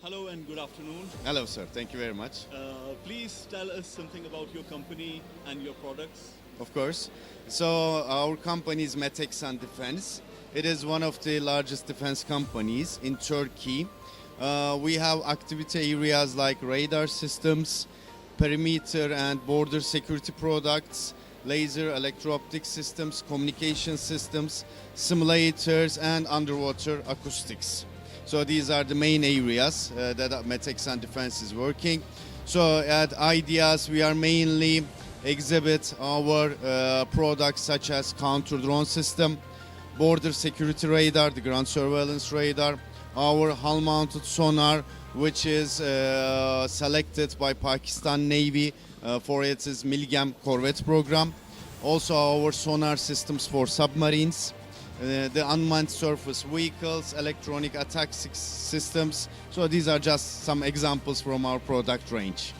Hello and good afternoon. Hello, sir. Thank you very much. Please tell us something about your company and your products. Of course. So our company is Meteksan Defense. It is one of the largest defense companies in Turkey. We have activity areas like radar systems, perimeter and border security products, laser electro-optic systems, communication systems, simulators, and underwater acoustics. So these are the main areas that Meteksan Defense is working. So at IDEAS we are mainly exhibit our products such as counter-drone system, border security radar, the ground surveillance radar, our hull-mounted sonar, which is selected by Pakistan Navy for its Milgem Corvette program. Also our sonar systems for submarines, the unmanned surface vehicles, electronic attack systems. So these are just some examples from our product range.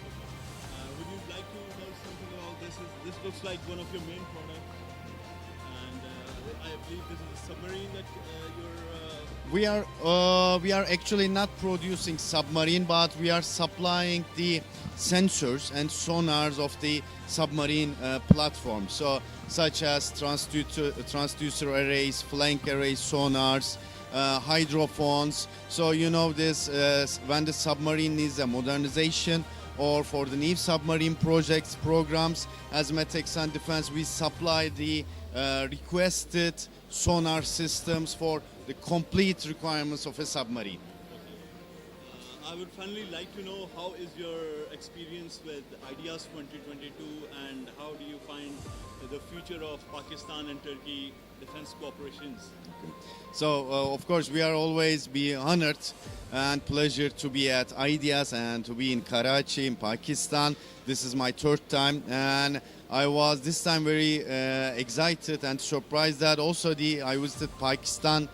Would you like to tell something about this? This looks like one of your main products, and I believe this is a submarine that We are actually not producing submarine, but we are supplying the sensors and sonars of the submarine platform. So such as transducer arrays, flank arrays, sonars, hydrophones. So you know this when the submarine needs a modernization or for the new submarine projects programs, as Meteksan Defense we supply the requested sonar systems for the complete requirements of a submarine. I would finally like to know how is your experience with IDEAS 2022 and how do you find the future of Pakistan and Turkey defense cooperations? So of course we are always be honored and pleasure to be at IDEAS and to be in Karachi in Pakistan. This is my third time and I was this time very excited and surprised that also I visited Pakistan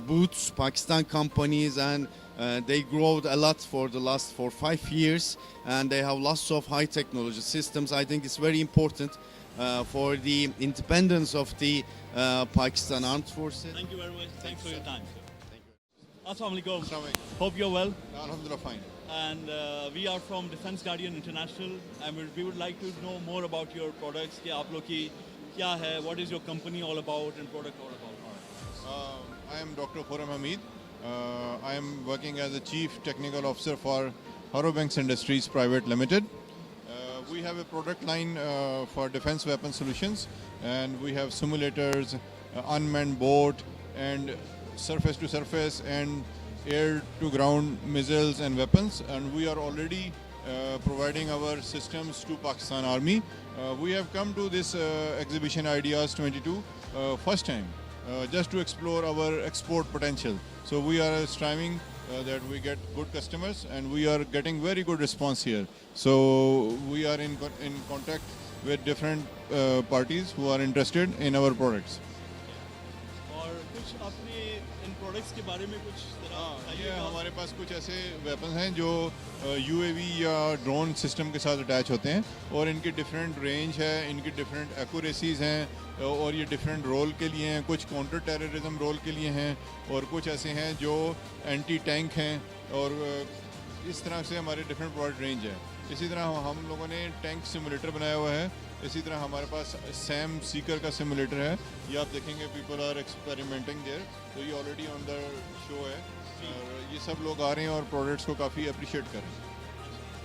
booths, Pakistan companies, and they growed a lot for the last 4-5 years and they have lots of high technology systems. I think it's very important for the independence of the Pakistan Armed Forces. Thank you very much. Thanks for your time. Thank you. Assalamu alaikum. Assalamu alaikum. Hope you're well. Alhamdulillah, fine. And we are from Defense Guardian International and we would like to know more about your products. कि आप लोग की क्या है? What is your company all about and product all about? I am Dr. Khurram Hamid. I am working as a Chief Technical Officer for Harrow-Banks Industries Private Limited. We have a product line for defense weapon solutions and we have simulators, unmanned boat and surface to surface and air to ground missiles and weapons, and we are already providing our systems to Pakistan Army. We have come to this exhibition IDEAS 22 first time just to explore our export potential. So we are striving that we get good customers and we are getting very good response here. So we are in contact with different parties who are interested in our products. और कुछ आपने इन products के बारे में कुछ ये हमारे पास कुछ ऐसे वेपन्स हैं जो UAV या ड्रोन सिस्टम के साथ अटैच होते हैं और इनकी डिफरेंट रेंज है, इनकी डिफरेंट एक्यूरेसीज हैं और ये डिफरेंट रोल के लिए हैं, कुछ काउंटर टेररिज्म रोल के लिए हैं और कुछ ऐसे हैं जो एंटी टैंक हैं और इस तरह से हमारे डिफरेंट प्रोडक्ट रेंज है. इसी तरह हम लोगों ने टैंक सिमुलेटर बनाया हुआ है. इसी तरह हमारे पास सैम सीकर का सिमुलेटर है. ये आप देखेंगे पीपल आर एक्सपेरिमेंटिंग देयर. तो ये ऑलरेडी ऑन द शो है और ये सब लोग आ रहे हैं और प्रोडक्ट्स को काफ़ी अप्रिशिएट कर रहे हैं.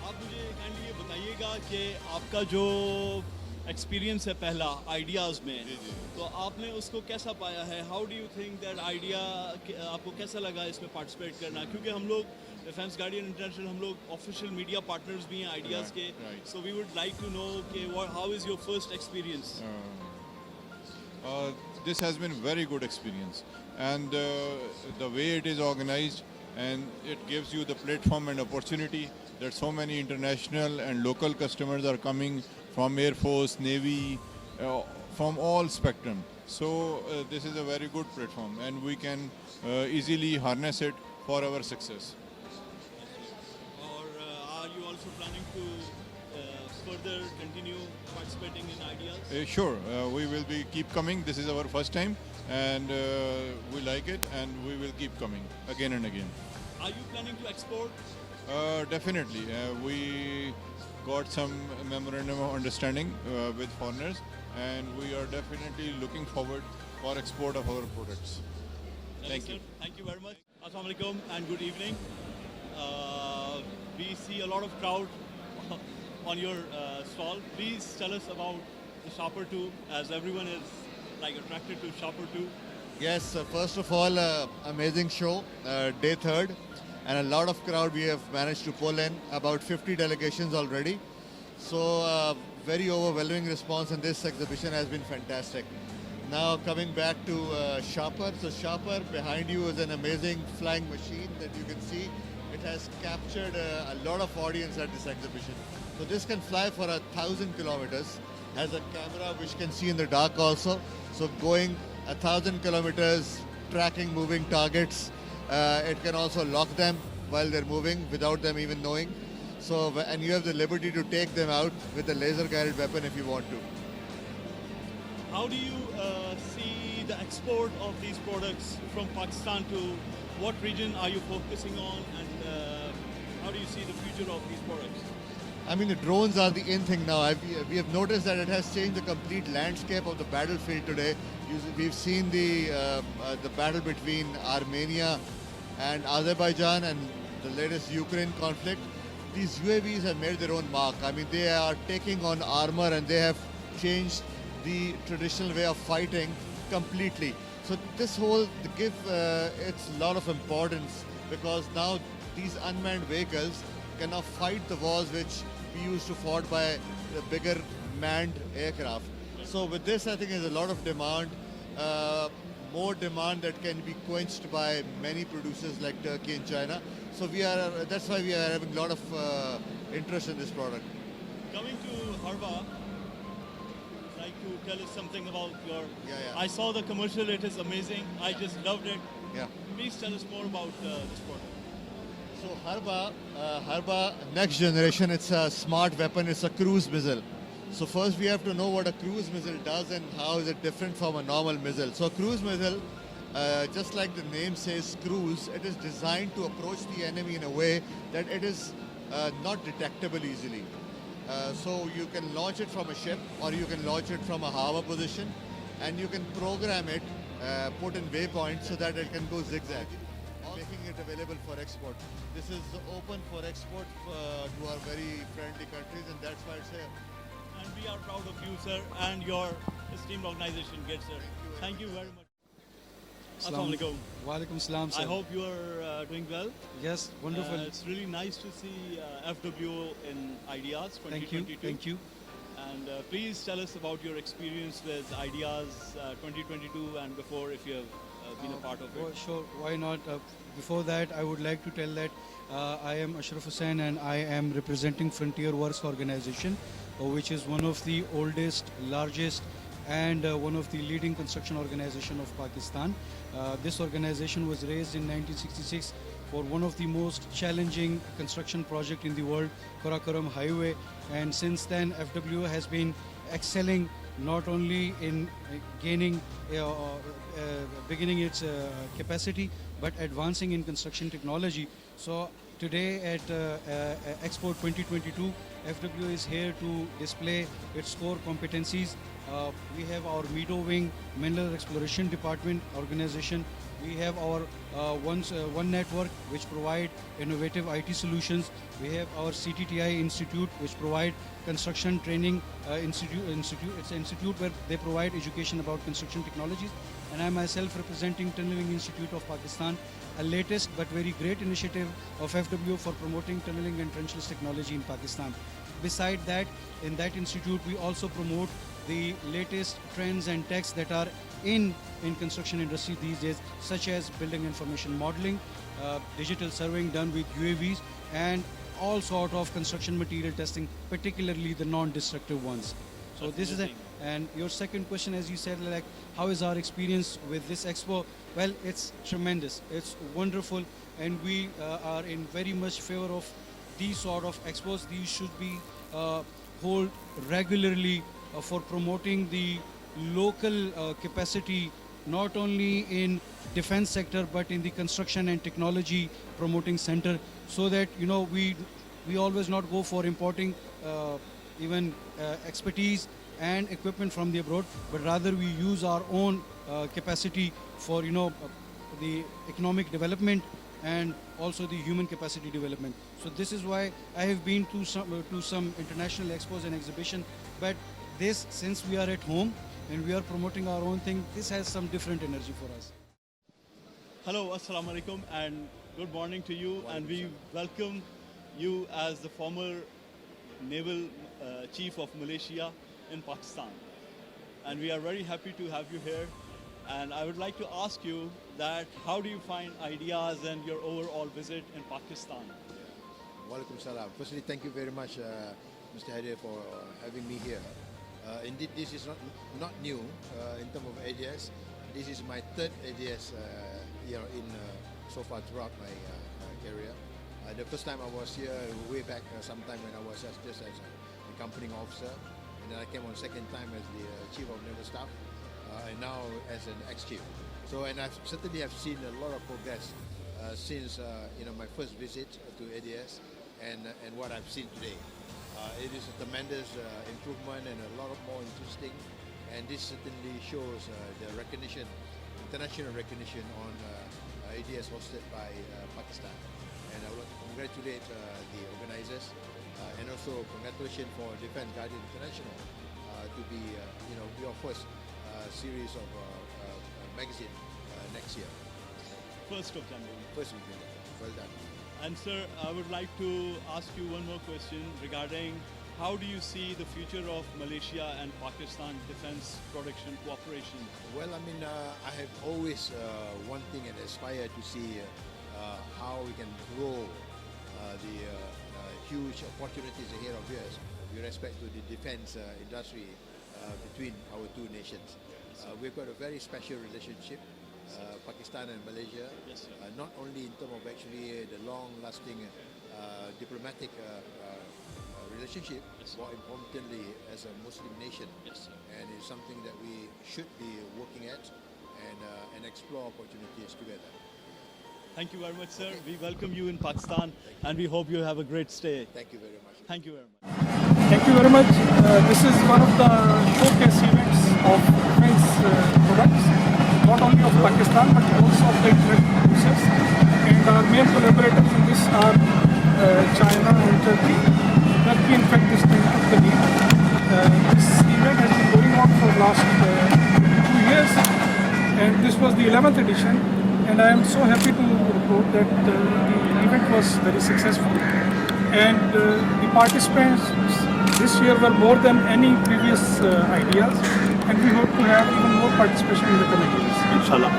आप मुझे काइंडली ये बताइएगा कि आपका जो एक्सपीरियंस है पहला आइडियाज़ में, तो आपने उसको कैसा पाया है? How do you think that idea, आपको कैसा लगा इसमें पार्टिसिपेट करना? क्योंकि हम लोग डिफेंस गार्डियन इंटरनेशनल हम लोग ऑफिशियल मीडिया पार्टनर्स भी हैं आइडियाज़ के, so we would like to know कि how is your first experience? This has been very good experience and the way it is organized and it gives you the platform and opportunity that so many international and local customers are coming from Air Force, Navy, from all spectrum. So this is a very good platform and we can easily harness it for our success. Or are you also planning to further continue participating in ideas? Sure, we will be keep coming. This is our first time and we like it and we will keep coming again and again. Are you planning to export? Definitely. We got some memorandum of understanding with foreigners, and we are definitely looking forward for export of our products. Thank you. Thank you very much. Assalamu alaikum and good evening. We see a lot of crowd on your stall. Please tell us about the Shopper 2, as everyone is like attracted to Shopper 2. Yes, first of all, amazing show, day third, and a lot of crowd we have managed to pull in, about 50 delegations already. So very overwhelming response, and this exhibition has been fantastic. Now coming back to Shopper, so Shopper behind you is an amazing flying machine that you can see. It has captured a lot of audience at this exhibition. So this can fly for 1,000 kilometers, has a camera which can see in the dark also. So going 1,000 kilometers, tracking moving targets. It can also lock them while they're moving without them even knowing. So, and you have the liberty to take them out with a laser-guided weapon if you want to. How do you see the export of these products from Pakistan to what region are you focusing on, and how do you see the future of these products? I mean, the drones are the in thing now. We have noticed that it has changed the complete landscape of the battlefield today. We've seen the battle between Armenia and Azerbaijan and the latest Ukraine conflict. These UAVs have made their own mark. I mean, they are taking on armor and they have changed the traditional way of fighting completely. So this whole give it's a lot of importance, because now these unmanned vehicles can now fight the wars which we used to fought by the bigger manned aircraft. So with this, I think there's a lot of demand, more demand that can be quenched by many producers like Turkey and China. So that's why we are having a lot of interest in this product. Coming to Harba, like to tell us something about your... Yeah. I saw the commercial, it is amazing. I just loved it. Yeah. Please tell us more about this product. So Harba next generation, it's a smart weapon, it's a cruise missile. So first we have to know what a cruise missile does and how is it different from a normal missile. So a cruise missile, just like the name says cruise, it is designed to approach the enemy in a way that it is not detectable easily. So you can launch it from a ship or you can launch it from a harbor position, and you can program it, put in waypoints so that it can go zigzag, making it available for export. This is open for export to our very friendly countries, and that's why it's here. And we are proud of you, sir, and your esteemed organization, GIDS, sir. Thank you very much. Assalamu alaikum. Walaikum salam, sir. I hope you are doing well. Yes, wonderful. It's really nice to see FWO in IDEAS 2022. Thank you. And please tell us about your experience with IDEAS 2022 and before, if you have been a part of it. Sure, why not? Before that, I would like to tell that I am Ashraf Hussain and I am representing Frontier Works Organization, which is one of the oldest, largest and one of the leading construction organization of Pakistan. This organization was raised in 1966 for one of the most challenging construction project in the world, Karakoram Highway, and since then FWO has been excelling not only in beginning its capacity, but advancing in construction technology. So today at Expo 2022, FWO is here to display its core competencies. We have our Meadow Wing Mineral Exploration Department organization. We have our One Network, which provide innovative IT solutions. We have our CTTI Institute, which provide construction training institute. It's an institute where they provide education about construction technologies. And I myself representing Tunneling Institute of Pakistan, a latest but very great initiative of FWO for promoting tunneling and trenchless technology in Pakistan. Beside that, in that institute, we also promote the latest trends and techs that are in construction industry these days, such as building information modeling, digital surveying done with UAVs, and all sort of construction material testing, particularly the non-destructive ones. So this is and your second question, as you said, like how is our experience with this expo? Well, it's tremendous, it's wonderful, and we are in very much favor of these sort of expos. These should be held regularly for promoting the local capacity not only in defense sector but in the construction and technology promoting center, so that we always not go for importing even expertise and equipment from the abroad, but rather we use our own capacity for the economic development and also the human capacity development. So this is why I have been to some international expos and exhibition, but this, since we are at home and we are promoting our own thing, this has some different energy for us. Hello, assalamu alaikum, and good morning to you. And we welcome you as the former naval chief of Malaysia in Pakistan. And we are very happy to have you here. And I would like to ask you that how do you find ideas and your overall visit in Pakistan? Walaikum salam. Firstly, thank you very much, Mr. Haider, for having me here. Indeed, this is not new in terms of ADS. This is my third ADS so far throughout my career. The first time I was here way back sometime when I was just as a accompanying officer, and then I came on second time as the Chief of Naval Staff, and now as an ex-chief. So, and I certainly have seen a lot of progress since my first visit to ADS and what I've seen today. It is a tremendous improvement and a lot more interesting, and this certainly shows the recognition, international recognition on ADS hosted by Pakistan. And I would like to congratulate the organizers and also congratulations for Defense Guardian International to be your first series of magazine next year. 1st of January. First of January. Well done. And sir, I would like to ask you one more question regarding how do you see the future of Malaysia and Pakistan defense production cooperation? Well, I mean, I have always wanting and aspire to see how we can grow the huge opportunities ahead of us with respect to the defense industry between our two nations. We've got a very special relationship, Pakistan and Malaysia, Yes, sir. not only in terms of actually the long-lasting diplomatic relationship, Yes, sir. more importantly as a Muslim nation, Yes, sir. and it's something that we should be working at and explore opportunities together. Thank you very much, sir. We welcome you in Pakistan and we hope you have a great stay. Thank you very much. Thank you very much. Thank you very much. This is one of the showcase events of defense products, not only of Pakistan but also of the international producers. And our main collaborators in this are China and Turkey. Turkey, in fact, this time took the lead. This event has been going on for the last 2 years, and this was the 11th edition. And I am so happy to report that the event was very successful. And the participants this year were more than any previous ideas, and we hope to have even more participation in the coming years. Inshallah.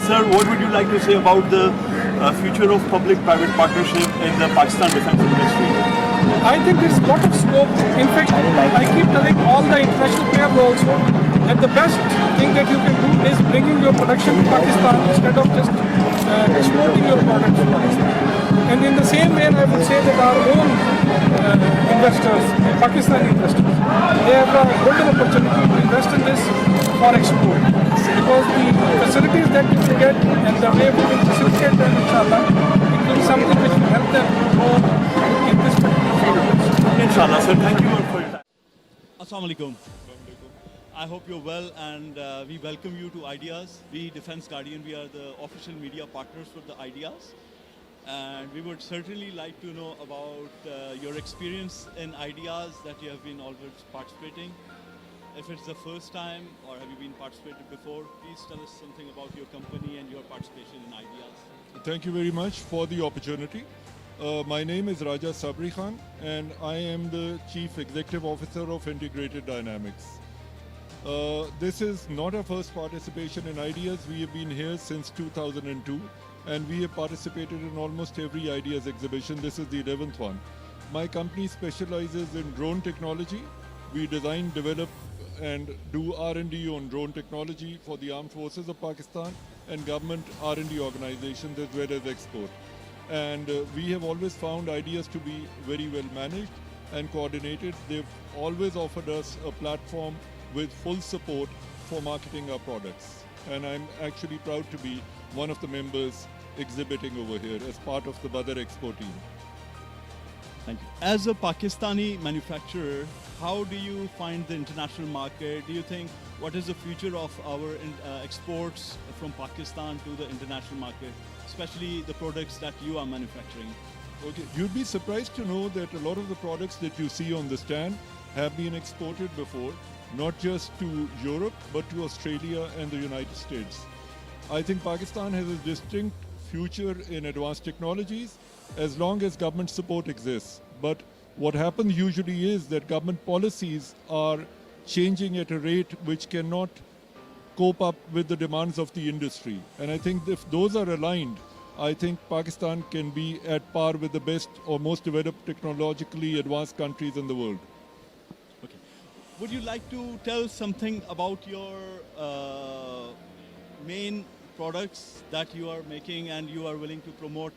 Sir, what would you like to say about the future of public-private partnership in the Pakistan defense industry? I think there's a lot of scope. In fact, I keep telling all the international players also that the best thing that you can do is bringing your production to Pakistan instead of just exporting your product to Pakistan. And in the same way, I would say that our own investors, Pakistani investors, they have a golden opportunity to invest in this for export. Because the facilities that you will get and the way we will facilitate them, inshallah, it will be something which will help them grow in this particular field. Inshallah, sir. Thank you for your time. Assalamu alaikum. I hope you're well, and we welcome you to Ideas. We, Defense Guardian, we are the official media partners for the Ideas. And we would certainly like to know about your experience in Ideas that you have been always participating. If it's the first time or have you been participated before, please tell us something about your company and your participation in Ideas. Thank you very much for the opportunity. My name is Raja Sabri Khan, and I am the Chief Executive Officer of Integrated Dynamics. This is not our first participation in Ideas. We have been here since 2002, and we have participated in almost every Ideas exhibition. This is the 11th one. My company specializes in drone technology. We design, develop, and do R&D on drone technology for the armed forces of Pakistan and government R&D organizations as well as export. And we have always found Ideas to be very well managed and coordinated. They've always offered us a platform with full support for marketing our products. and I'm actually proud to be one of the members exhibiting over here as part of the Badr Expo team. Thank you. As a Pakistani manufacturer, how do you find the international market? Do you think what is the future of our exports from Pakistan to the international market, especially the products that you are manufacturing? Okay, you'd be surprised to know that a lot of the products that you see on the stand have been exported before, not just to Europe, but to Australia and the United States. I think Pakistan has a distinct future in advanced technologies as long as government support exists. But what happens usually is that government policies are changing at a rate which cannot cope up with the demands of the industry. And I think if those are aligned, I think Pakistan can be at par with the best or most developed technologically advanced countries in the world. Okay. Would you like to tell something about your main products that you are making and you are willing to promote?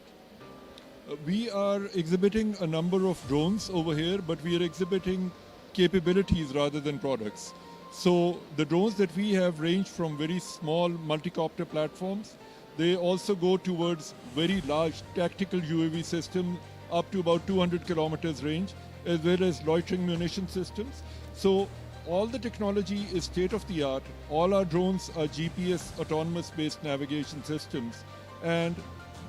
We are exhibiting a number of drones over here, but we are exhibiting capabilities rather than products. So the drones that we have range from very small multi-copter platforms. They also go towards very large tactical UAV systems up to about 200 kilometers range, as well as loitering munition systems. So all the technology is state of the art. All our drones are GPS autonomous based navigation systems and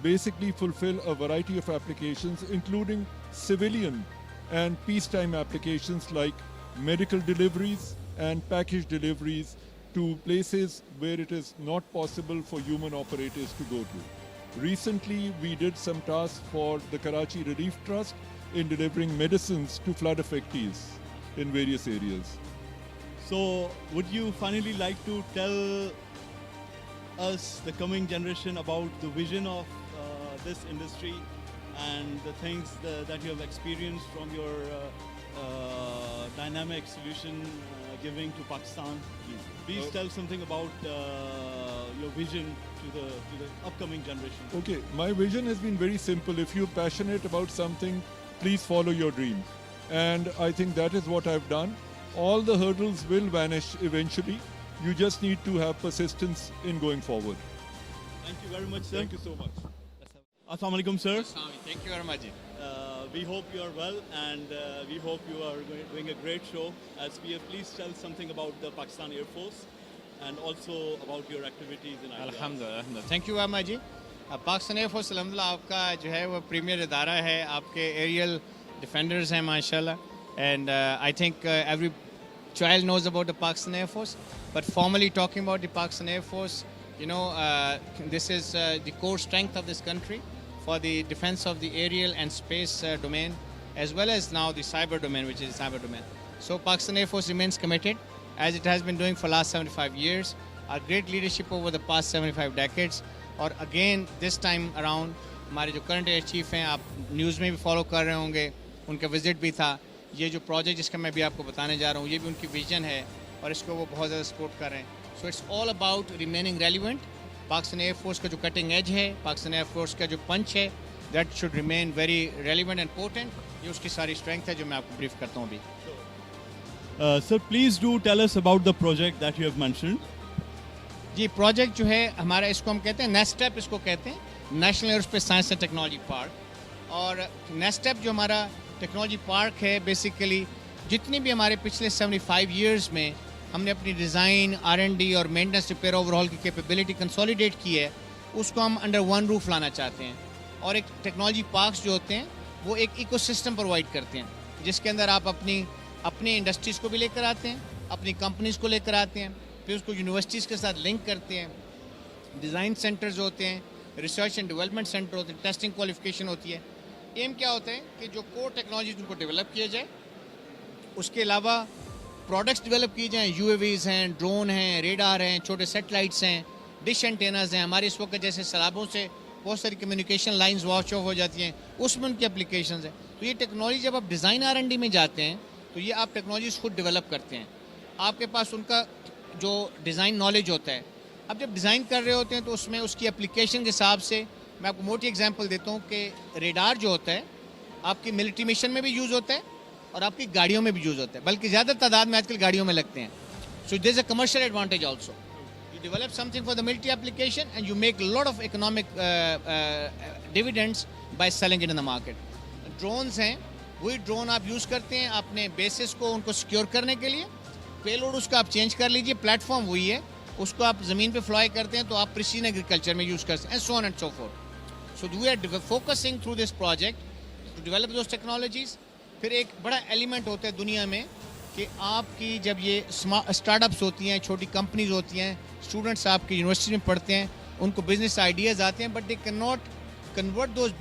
basically fulfill a variety of applications, including civilian and peacetime applications like medical deliveries and package deliveries to places where it is not possible for human operators to go to. Recently, we did some tasks for the Karachi Relief Trust in delivering medicines to flood affectees in various areas. So would you finally like to tell us, the coming generation, about the vision of this industry and the things that you have experienced from your dynamic solution giving to Pakistan? Please tell something about your vision to the upcoming generation. Okay, my vision has been very simple. If you're passionate about something, please follow your dreams. And I think that is what I've done. All the hurdles will vanish eventually. You just need to have persistence in going forward. Thank you very much, sir. Thank you so much. Assalamu alaikum, sir. Thank you very much. We hope you are well, and we hope you are doing a great show. As PF, please tell something about the Pakistan Air Force and also about your activities in India. Alhamdulillah. Thank you very much. Pakistan Air Force alhamdulillah आपका जो है वो premiere इदारा है, आपके aerial defenders हैं माशाल्लाह, and I think every child knows about the Pakistan Air Force. But formally talking about the Pakistan Air Force, you know, this is the core strength of this country for the defense of the aerial and space domain, as well as now the cyber domain, which is the cyber domain. So Pakistan Air Force remains committed, as it has been doing for the last 75 years. Our great leadership over the past 75 decades. और again, this time around, हमारे जो current air chief हैं, आप news में भी follow कर रहे होंगे, उनका विजिट भी था. ये जो प्रोजेक्ट जिसका मैं भी आपको बताने जा रहा हूँ, ये भी उनकी विजन है और इसको वो बहुत ज़्यादा सपोर्ट कर रहे हैं. So it's all about remaining relevant. Pakistan air force का जो कटिंग एज है, पाकिस्तान एयर फोर्स का जो पंच है, that should remain very relevant and potent. ये उसकी सारी स्ट्रेंथ है जो मैं आपको ब्रीफ करता हूँ अभी. Sir, please do tell us about the project that you have mentioned. जी, प्रोजेक्ट जो है हमारा, इसको हम कहते हैं नेस्टेप, इसको कहते हैं national aerospace science and technology park. और नेस्टेप जो हमारा टेक्नोलॉजी पार्क है, बेसिकली जितनी भी हमारे पिछले 75 ईयर्स में हमने अपनी डिज़ाइन, R&D और मेंटेनेंस रिपेयर ओवरऑल की कैपेबिलिटी कंसोलिडेट की है, उसको हम अंडर वन रूफ लाना चाहते हैं. और एक टेक्नोलॉजी पार्क्स जो होते हैं वो एक इकोसिस्टम प्रोवाइड करते हैं, जिसके अंदर आप अपनी इंडस्ट्रीज़ को भी लेकर आते हैं, अपनी कंपनीज़ को लेकर आते हैं, फिर उसको यूनिवर्सिटीज़ के साथ लिंक करते हैं. डिज़ाइन सेंटर्स होते हैं, रिसर्च एंड डेवलपमेंट सेंटर होते हैं, टेस्टिंग क्वालिफिकेशन होती है. एम क्या होता है कि जो कोर टेक्नोलॉजीज उनको डेवलप किया जाए, उसके अलावा प्रोडक्ट्स डेवलप किए जाएँ. यूएवीज़ हैं, ड्रोन हैं, रेडार हैं, छोटे सेटेलाइट्स हैं, डिश एंटेनाज हैं. हमारे इस वक्त जैसे सैलाबों से बहुत सारी कम्युनिकेशन लाइंस वॉच ऑफ हो जाती हैं, उसमें उनकी एप्लीकेशंस हैं. तो ये टेक्नोलॉजी जब आप डिज़ाइन R&D में जाते हैं तो ये आप टेक्नोलॉजीज खुद डेवलप करते हैं. आपके पास उनका जो डिज़ाइन नॉलेज होता है, अब जब डिज़ाइन कर रहे होते हैं तो उसमें उसकी एप्लीकेशन के हिसाब से मैं आपको मोटी एग्जांपल देता हूँ कि रेडार जो होता है आपकी मिलिट्री मिशन में भी यूज़ होता है और आपकी गाड़ियों में भी यूज़ होता है, बल्कि ज़्यादा तादाद में आजकल गाड़ियों में लगते हैं. So there is a commercial advantage also. develop something for the military application and you make a lot of economic dividends by selling it in the market. Drones हैं, वही ड्रोन आप यूज़ करते हैं अपने बेसिस को उनको secure करने के लिए, पेलोड उसका आप चेंज कर लीजिए, प्लेटफॉर्म वही है, उसको आप ज़मीन पे फ्लाई करते हैं तो आप प्रिसीजन एग्रीकल्चर में यूज़ कर सकते हैं, and so on and so forth. So we are focusing through this project to develop those technologies. फिर एक बड़ा एलिमेंट होता है दुनिया में कि आपकी जब ये स्टार्टअप्स होती हैं, छोटी कंपनीज होती हैं, स्टूडेंट्स आपकी यूनिवर्सिटी में पढ़ते हैं, उनको बिजनेस आइडियाज़ आते हैं, but they can not convert those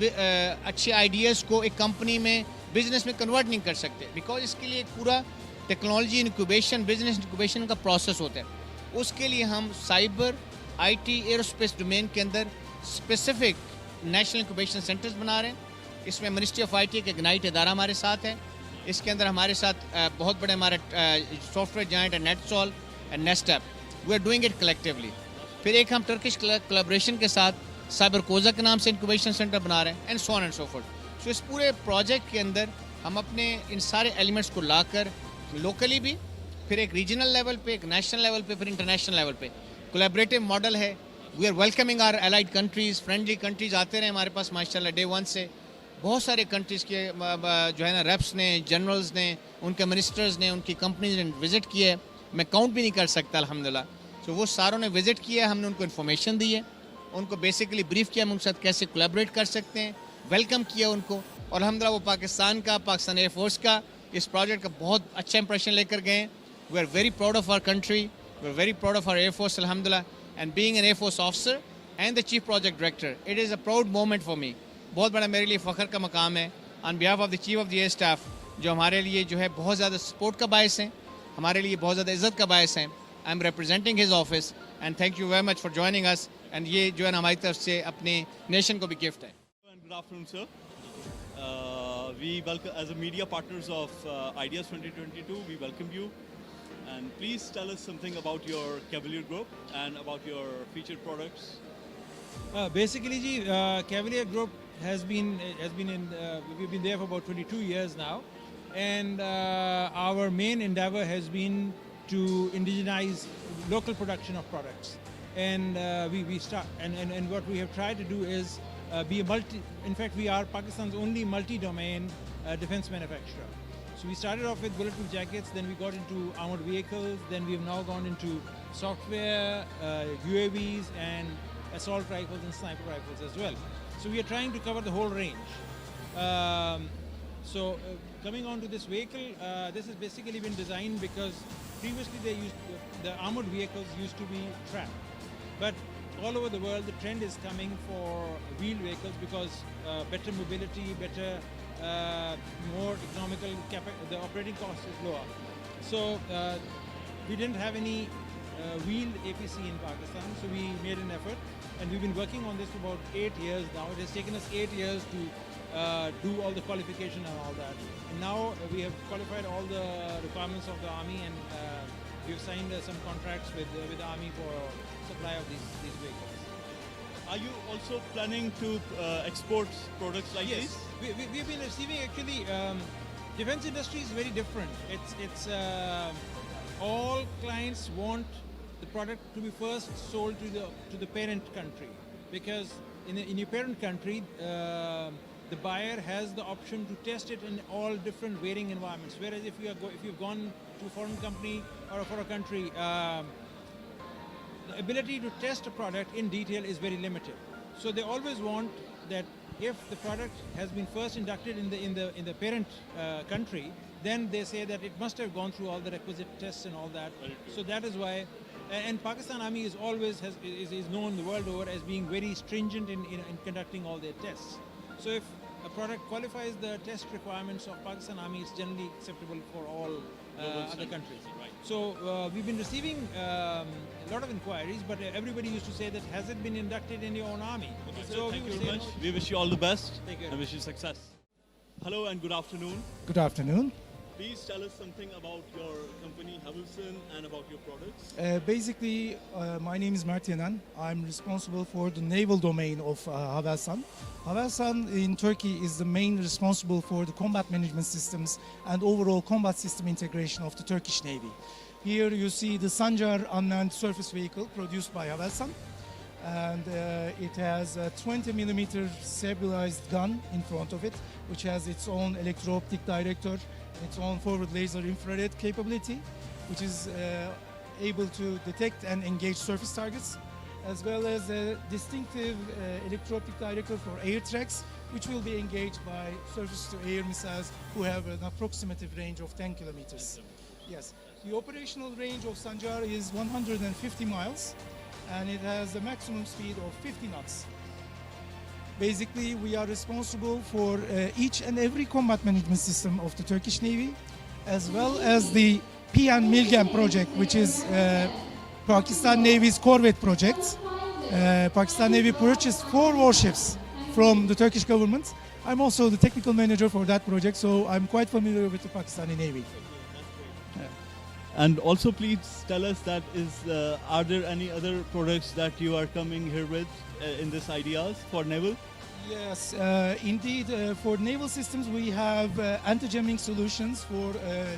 अच्छे आइडियाज़ को एक कंपनी में बिजनेस में कन्वर्ट नहीं कर सकते, बिकॉज इसके लिए एक पूरा टेक्नोलॉजी इंक्यूबेशन, बिजनेस इंक्यूबेशन का प्रोसेस होता है. उसके लिए हम साइबर, आईटी, एरोस्पेस डोमेन के अंदर स्पेसिफिक नेशनल इंक्यूबेशन सेंटर्स बना रहे हैं. इसमें मिनिस्ट्री ऑफ आईटी का इग्नाइट इदारा हमारे साथ है. इसके अंदर हमारे साथ बहुत बड़े हमारे सॉफ्टवेयर जायंट है NetSol and NASTP. We are doing it collectively. फिर एक हम टर्किश कोलैबोरेशन के साथ साइबर कोजा के नाम से इंक्यूबेशन सेंटर बना रहे हैं, and so on and so forth. So इस पूरे प्रोजेक्ट के अंदर हम अपने इन सारे एलिमेंट्स को लाकर लोकली भी, फिर एक रीजनल लेवल पे, एक नेशनल लेवल पे, फिर इंटरनेशनल लेवल पे कोलैबोरेटिव मॉडल है. We are welcoming our allied countries, friendly countries आते रहे हमारे पास माशाल्लाह डे वन से. बहुत सारे कंट्रीज़ के जो है ना रेप्स ने, जनरल्स ने, उनके मिनिस्टर्स ने, उनकी कंपनीज ने विज़िट किए है. मैं काउंट भी नहीं कर सकता अल्हम्दुलिल्लाह. सो वो सारों ने विज़िट किया, हमने उनको इन्फॉर्मेशन दी है, उनको बेसिकली ब्रीफ किया हम उनके साथ कैसे कोलैबोरेट कर सकते हैं, वेलकम किया उनको. और अल्हम्दुलिल्लाह वो पाकिस्तान का, पाकिस्तान एयरफोर्स का इस प्रोजेक्ट का बहुत अच्छा इंप्रेशन लेकर गए. We are very proud of our country, we are very proud of our air force अल्हम्दुलिल्लाह. And being an air force officer and the chief project director, it is a proud moment for me. बहुत बड़ा मेरे लिए फ़ख्र का मकाम है on behalf of the chief of the air staff, जो हमारे लिए जो है बहुत ज़्यादा सपोर्ट का बायस हैं, हमारे लिए बहुत ज़्यादा इज़्ज़त का बायस हैं. I am representing his office and thank you very much for joining us. And ये जो है ना हमारी तरफ से अपने नेशन को भी गिफ्ट है. Good afternoon, sir. We welcome, as a media partners of Ideas 2022, we welcome you. And please tell us something about your Cavalier group and about your featured products. Basically, Cavalier Group has been we've been there for about 22 years now, and our main endeavor has been to indigenize local production of products. And we start and what we have tried to do is be a in fact we are Pakistan's only multi-domain defense manufacturer. So we started off with bulletproof jackets, then we got into armored vehicles, then we have now gone into software, UAVs and assault rifles and sniper rifles as well. So we are trying to cover the whole range. Coming on to this vehicle, this has basically been designed because previously the armored vehicles used to be trapped. But all over the world, the trend is coming for wheeled vehicles because better mobility, better, more economical, the operating cost is lower. So we didn't have any wheeled APC in Pakistan, so we made an effort, and we've been working on this for about 8 years now. It has taken us 8 years to do all the qualification and all that. And now we have qualified all the requirements of the Army, and we've signed some contracts with the Army for supply of these vehicles. Are you also planning to export products like Yes, these? we've been receiving actually. Defense industry is very different. It's all clients want the product to be first sold to the parent country, because in your parent country the buyer has the option to test it in all different varying environments. Whereas if you've gone to a foreign company or for a country, the ability to test a product in detail is very limited. So they always want that if the product has been first inducted in the parent country, then they say that it must have gone through all the requisite tests and all that. So that is why, and Pakistan Army is always is known the world over as being very stringent in conducting all their tests. So if a product qualifies the test requirements of Pakistan Army, it's generally acceptable for all other countries. Right. So we've been receiving a lot of inquiries, but everybody used to say that has it been inducted in your own army? Okay, So sir, we thank would you say very much. no. We wish you all the best Take care. and wish you success. Hello and good afternoon. Good afternoon. Please tell us something about your company Havelsan and about your products. Basically, my name is Mert Yenan. I'm responsible for the naval domain of Havelsan. Havelsan in Turkey is the main responsible for the combat management systems and overall combat system integration of the Turkish Navy. Here you see the Sancar unmanned surface vehicle produced by Havelsan, and it has a 20 millimeter stabilized gun in front of it, which has its own electro-optic director, its own forward laser infrared capability, which is able to detect and engage surface targets, as well as a distinctive electro-optic director for air tracks, which will be engaged by surface-to-air missiles who have an approximative range of 10 kilometers. Yes, the operational range of Sancar is 150 miles, and it has a maximum speed of 50 knots. Basically, we are responsible for each and every combat management system of the Turkish Navy, as well as the PN Milgem project, which is Pakistan Navy's corvette project. Pakistan Navy purchased 4 warships from the Turkish government. I'm also the technical manager for that project, so I'm quite familiar with the Pakistani Navy. And also, please tell us that are there any other products that you are coming here with in this ideas for naval? Yes, indeed. For naval systems, we have anti-jamming solutions for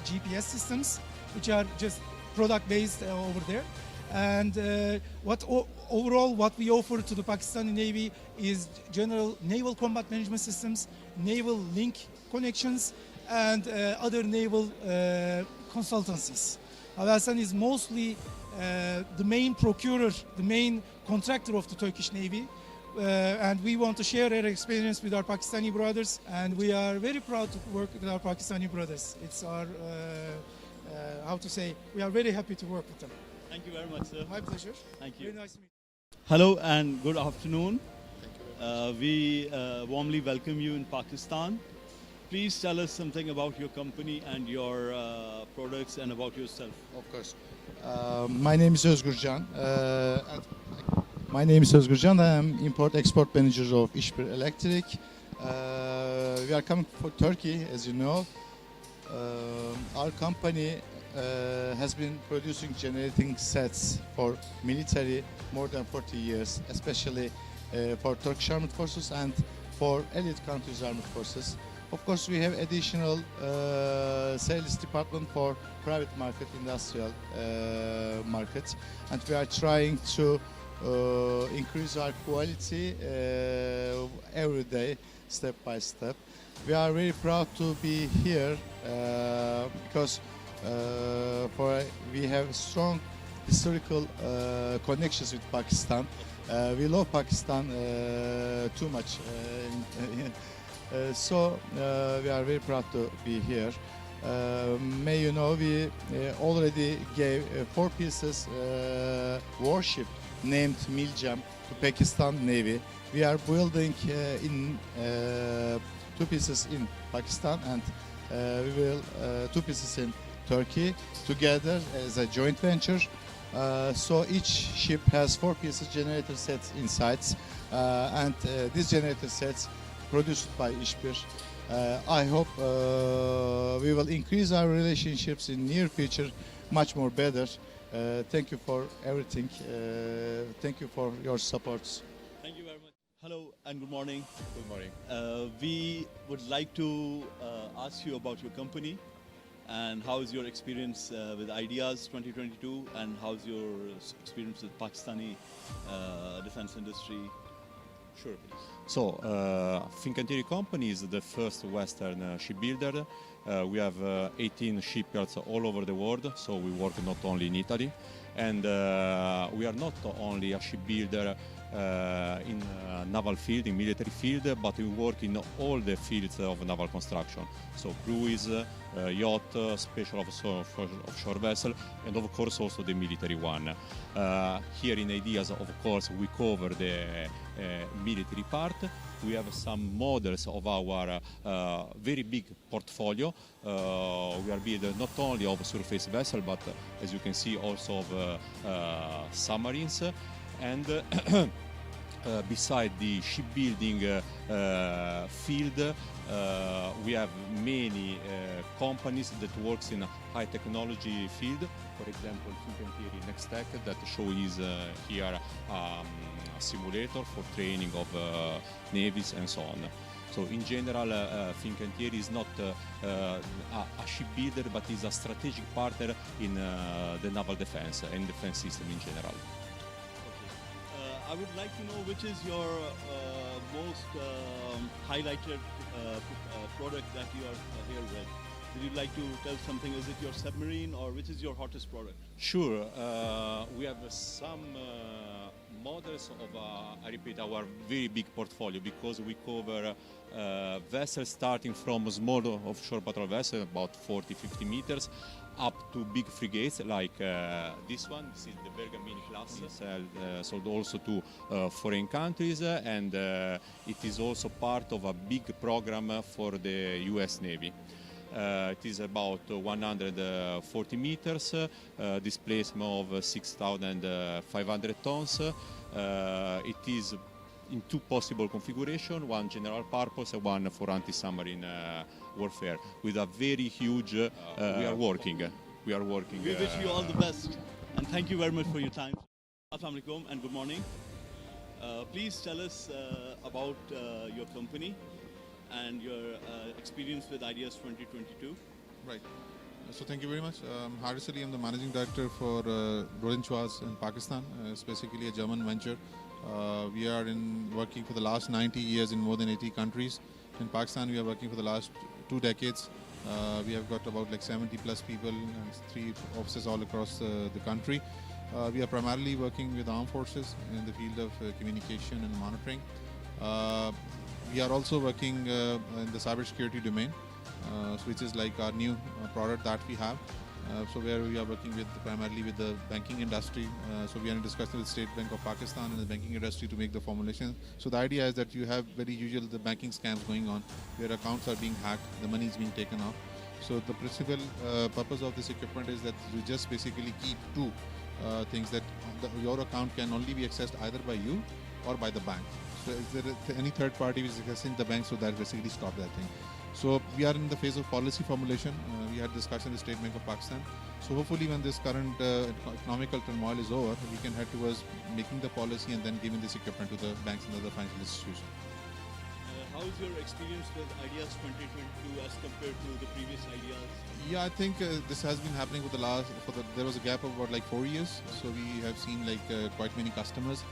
GPS systems, which are just product-based over there. And overall, what we offer to the Pakistani Navy is general naval combat management systems, naval link connections, and other naval consultancies. Havelsan is mostly the main procurer, the main contractor of the Turkish Navy. And we want to share our experience with our Pakistani brothers, and we are very proud to work with our Pakistani brothers. It's our, we are very happy to work with them. Thank you very much, sir. My pleasure. Thank you. Very nice to meet you. Hello and good afternoon. We warmly welcome you in Pakistan. Please tell us something about your company and your products and about yourself. Of course. My name is Özgür Can. My name is Özgür Can. I am import-export manager of Işbir Electric. We are coming from Turkey, as you know. Our company has been producing generating sets for military more than 40 years, especially for Turkish Armed Forces and for elite countries' armed forces. Of course, we have additional sales department for private market, industrial markets, and we are trying to increase our quality every day, step by step. We are very proud to be here because we have strong historical connections with Pakistan. We love Pakistan too much. So we are very proud to be here. May you know, we already gave 4 pieces warship named Milgem to Pakistan Navy. We are building in 2 pieces in Pakistan, and we will 2 pieces in Turkey together as a joint venture. So each ship has 4 pieces generator sets inside, and these generator sets produced by Işbir. I hope we will increase our relationships in near future much more better. Thank you for everything. Thank you for your support. Thank you very much. Hello and good morning. Good morning. We would like to ask you about your company and how is your experience with Ideas 2022 and how's your experience with Pakistani defense industry? Sure. So, Fincantieri company is the first Western shipbuilder. We have 18 shipyards all over the world, so we work not only in Italy. And we are not only a shipbuilder in naval field, in military field, but we work in all the fields of naval construction. So cruise, yacht, special offshore vessel, and of course also the military one. Here in Ideas, of course, we cover the military part. We have some models of our very big portfolio. We are building not only of surface vessel, but as you can see also of submarines. And beside the shipbuilding field, we have many companies that works in a high technology field. For example, Fincantieri Nextech that shows here a simulator for training of navies and so on. So in general, Fincantieri is not a shipbuilder, but is a strategic partner in the naval defense and defense system in general. I would like to know which is your most highlighted product that you are here with. Would you like to tell something? Is it your submarine or which is your hottest product? Sure, we have some models of, I repeat, our very big portfolio because we cover vessels starting from small offshore patrol vessels, about 40-50 meters, up to big frigates like this one. This is the Bergamini class, sold also to foreign countries, and it is also part of a big program for the US Navy. It is about 140 meters, displacement of 6,500 tons. It is in two possible configurations, one general purpose and one for anti-submarine warfare, with a very huge, we are working. We wish you all the best and thank you very much for your time. Assalamu alaikum and good morning. Please tell us about your company and your experience with IDEAS 2022. Right. So thank you very much. Haris Ali, I'm the managing director for Norinco in Pakistan. It's basically a German venture. We are working for the last 90 years in more than 80 countries. In Pakistan, we are working for the last 2 decades. We have got about like 70 plus people and 3 offices all across the country. We are primarily working with armed forces in the field of communication and monitoring. We are also working in the cybersecurity domain, which is like our new product that we have. So where we are working with primarily with the banking industry. So we are in discussion with State Bank of Pakistan and the banking industry to make the formulation. So the idea is that you have very usual the banking scams going on, where accounts are being hacked, the money is being taken off. So the principal purpose of this equipment is that you just basically keep 2 things that your account can only be accessed either by you or by the bank. So if there is any third party which is accessing the bank, so that basically stop that thing. So we are in the phase of policy formulation. We had discussion with State Bank of Pakistan. So hopefully when this current economical turmoil is over, we can head towards making the policy and then giving this equipment to the banks and other financial institutions. How is your experience with IDEAS 2022 as compared to the previous IDEAS? Yeah, I think this has been happening for there was a gap of about like 4 years. So we have seen like quite many customers.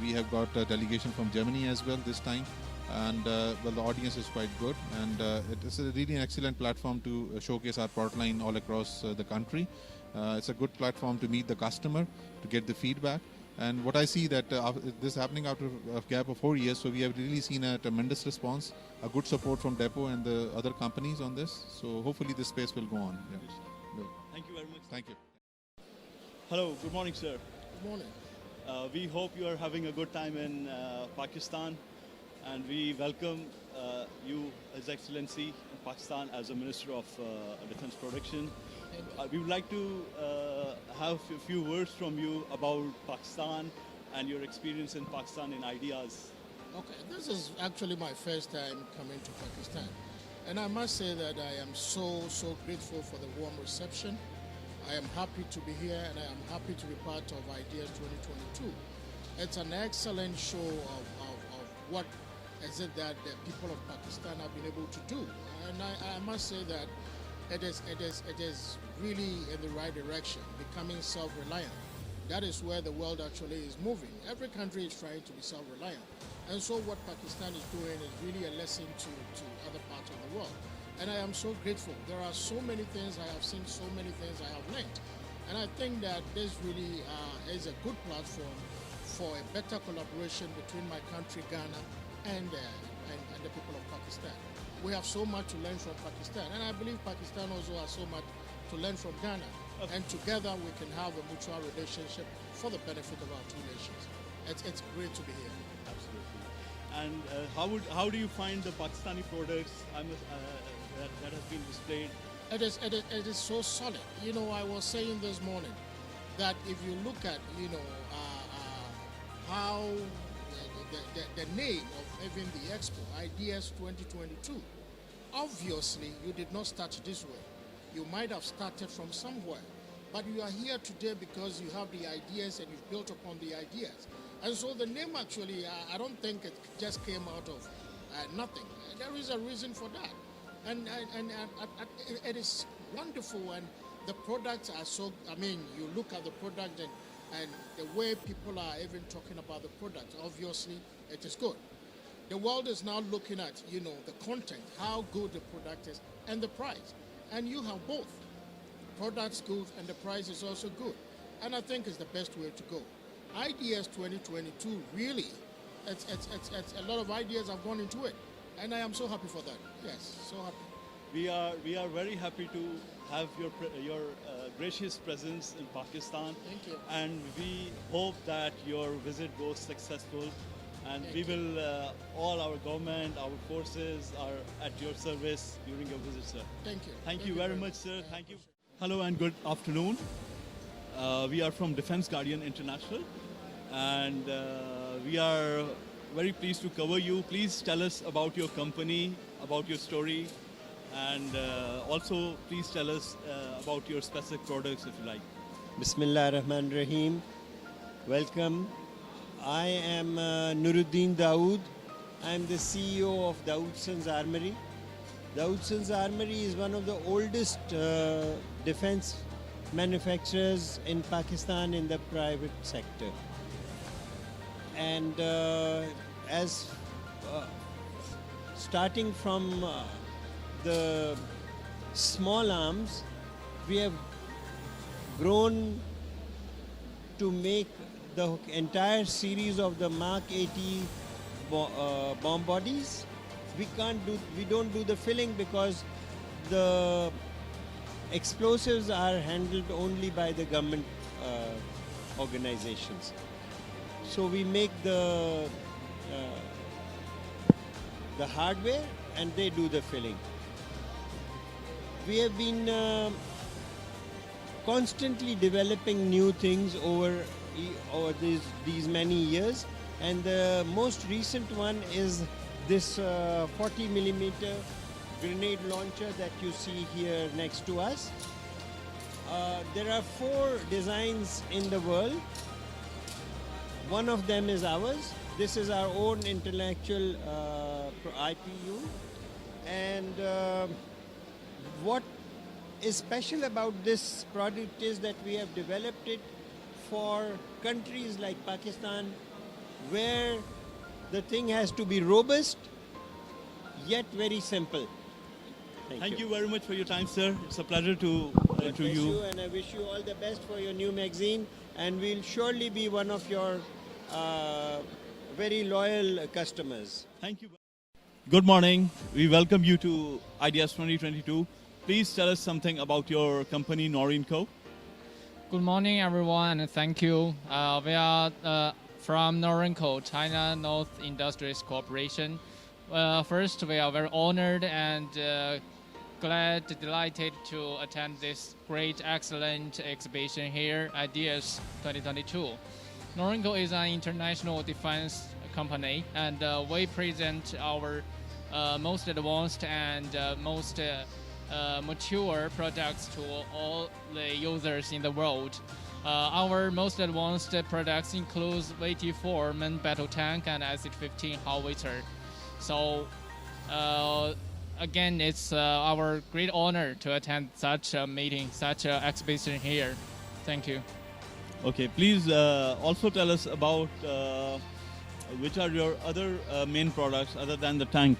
We have got a delegation from Germany as well this time. And well, the audience is quite good, and it is really an excellent platform to showcase our product line all across the country. It's a good platform to meet the customer, to get the feedback. And what I see that this happening after a gap of 4 years, so we have really seen a tremendous response, a good support from Depo and the other companies on this. So hopefully this space will go on. Yeah. Thank you very much. Thank you. Hello, good morning, sir. Good morning. We hope you are having a good time in Pakistan. And we welcome you, His Excellency, in Pakistan as a Minister of Defense Production. We would like to have a few words from you about Pakistan and your experience in Pakistan in IDEAS. Okay, this is actually my first time coming to Pakistan. And I must say that I am so grateful for the warm reception. I am happy to be here and I am happy to be part of IDEAS 2022. It's an excellent show of what is it that the people of Pakistan have been able to do. And I must say that it is really in the right direction, becoming self-reliant. That is where the world actually is moving. Every country is trying to be self-reliant. And so what Pakistan is doing is really a lesson to other parts of the world. And I am so grateful. There are so many things I have seen, so many things I have learned. And I think that this really is a good platform for a better collaboration between my country, Ghana, and the people of Pakistan. We have so much to learn from Pakistan, and I believe Pakistan also has so much to learn from Ghana. Okay. And together we can have a mutual relationship for the benefit of our 2 nations. It's great to be here. Absolutely. And how do you find the Pakistani products that has been displayed? It is so solid. You know, I was saying this morning that if you look at, you know, how the name of even the Expo, IDEAS 2022, obviously you did not start this way. You might have started from somewhere, but you are here today because you have the ideas and you've built upon the ideas. And so the name actually, I don't think it just came out of nothing. There is a reason for that. And it is wonderful, and the products are so, I mean, you look at the product and the way people are even talking about the product, obviously it is good. The world is now looking at, you know, the content, how good the product is, and the price. And you have both. Product's good and the price is also good. And I think it's the best way to go. IDS 2022, really, it's a lot of ideas have gone into it. And I am so happy for that. Yes, so happy. We are very happy to have your gracious presence in Pakistan. Thank you. And we hope that your visit goes successful. And we will, all our government, our forces are at your service during your visit, sir. Thank you. Thank you very much, sir. Thank you. Hello and good afternoon. We are from Defense Guardian International, and we are very pleased to cover you. Please tell us about your company, about your story, and also please tell us about your specific products if you like. Bismillah ar-Rahman ar-Rahim. Welcome. I am Nuruddin Dawood. I am the CEO of Dawood Armory. Dawood Armory is one of the oldest defense manufacturers in Pakistan in the private sector. And starting from the small arms, we have grown to make the entire series of the Mark 80 bomb bodies. We don't do the filling because the explosives are handled only by the government organizations. So we make the hardware and they do the filling. We have been constantly developing new things over these many years, and the most recent one is this 40 millimeter grenade launcher that you see here next to us. There are 4 designs in the world. One of them is ours. This is our own intellectual IPU. And what is special about this product is that we have developed it for countries like Pakistan, where the thing has to be robust yet very simple. Thank you very much for your time, sir. It's a pleasure to you. And I wish you all the best for your new magazine, and we'll surely be one of your very loyal customers. Thank you. Good morning. We welcome you to IDS 2022. Please tell us something about your company, Norinco. Good morning, everyone, and thank you. We are from Norinco, China North Industries Corporation. First, we are very honored and delighted to attend this great, excellent exhibition here, IDS 2022. Norinco is an international defense company, and we present our most advanced and most mature products to all the users in the world. Our most advanced products include VT4 main battle tank and IC-15 howitzer. So again, it's our great honor to attend such a meeting, such an exhibition here. Thank you. Okay, please also tell us about which are your other main products other than the tank.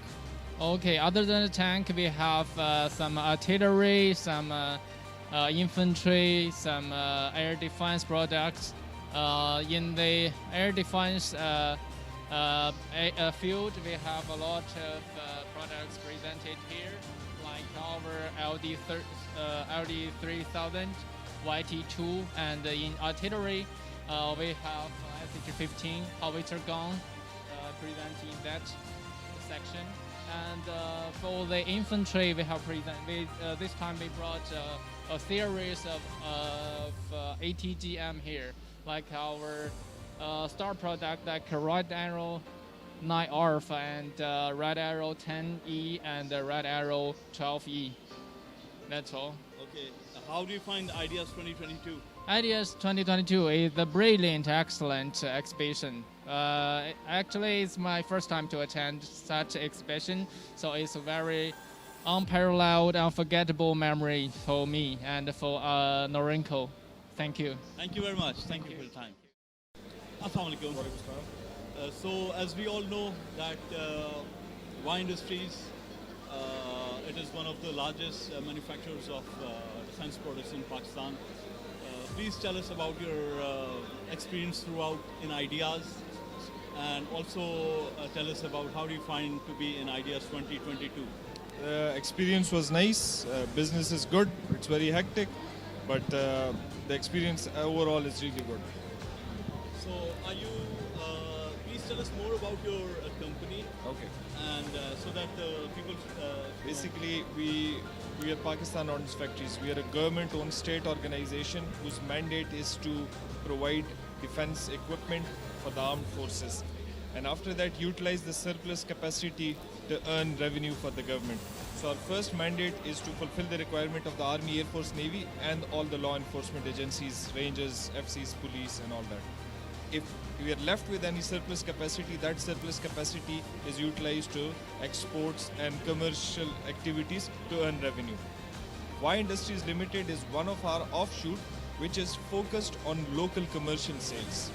Okay, other than the tank, we have some artillery, some infantry, some air defense products. In the air defense field, we have a lot of products presented here, like our LD3000, YT2, and in artillery, we have IC-15 howitzer gun presented in that section. And for the infantry, we have this time we brought a series of ATGM here, like our star product like Red Arrow 9 ARF and Red Arrow 10E and Red Arrow 12E. That's all. Okay, how do you find IDS 2022? IDS 2022 is a brilliant, excellent exhibition. Actually, it's my first time to attend such exhibition, so it's a very unparalleled, unforgettable memory for me and for Norinco. Thank you. Thank you very much. Thank you for your time. Assalamu alaikum. So as we all know that wine industries, it is one of the largest manufacturers of defense products in Pakistan. Please tell us about your experience throughout in ideas, and also tell us about how do you find to be in ideas 2022. The experience was nice. Business is good. It's very hectic, but the experience overall is really good. So are you, please tell us more about your company. Okay. And so that people... Basically, we are Pakistan Ordnance Factories. We are a government-owned state organization whose mandate is to provide defense equipment for the armed forces. And after that, utilize the surplus capacity to earn revenue for the government. So our first mandate is to fulfill the requirement of the Army, Air Force, Navy, and all the law enforcement agencies, rangers, FCs, police, and all that. If we are left with any surplus capacity, that surplus capacity is utilized to exports and commercial activities to earn revenue. Y Industries Limited is one of our offshoot which is focused on local commercial sales.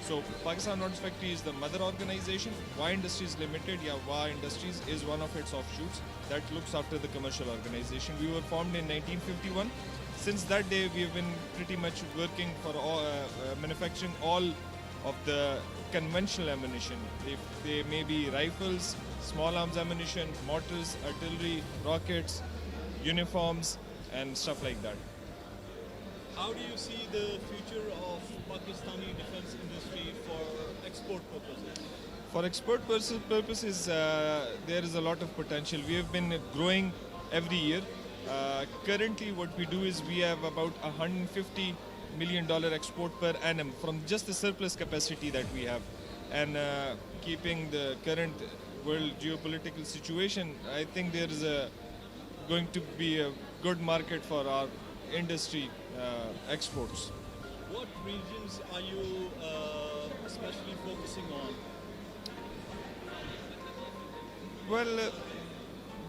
So Pakistan Ordnance Factory is the mother organization. Y Industries Limited, Y Industries, is one of its offshoots that looks after the commercial organization. We were formed in 1951. Since that day, we have been pretty much working for manufacturing all of the conventional ammunition. They may be rifles, small arms ammunition, mortars, artillery, rockets, uniforms, and stuff like that. How do you see the future of Pakistani defense industry for export purposes? For export purposes, there is a lot of potential. We have been growing every year. Currently, what we do is we have about $150 million export per annum from just the surplus capacity that we have. And keeping the current world geopolitical situation, I think there is going to be a good market for our industry exports. What regions are you especially focusing on? Well,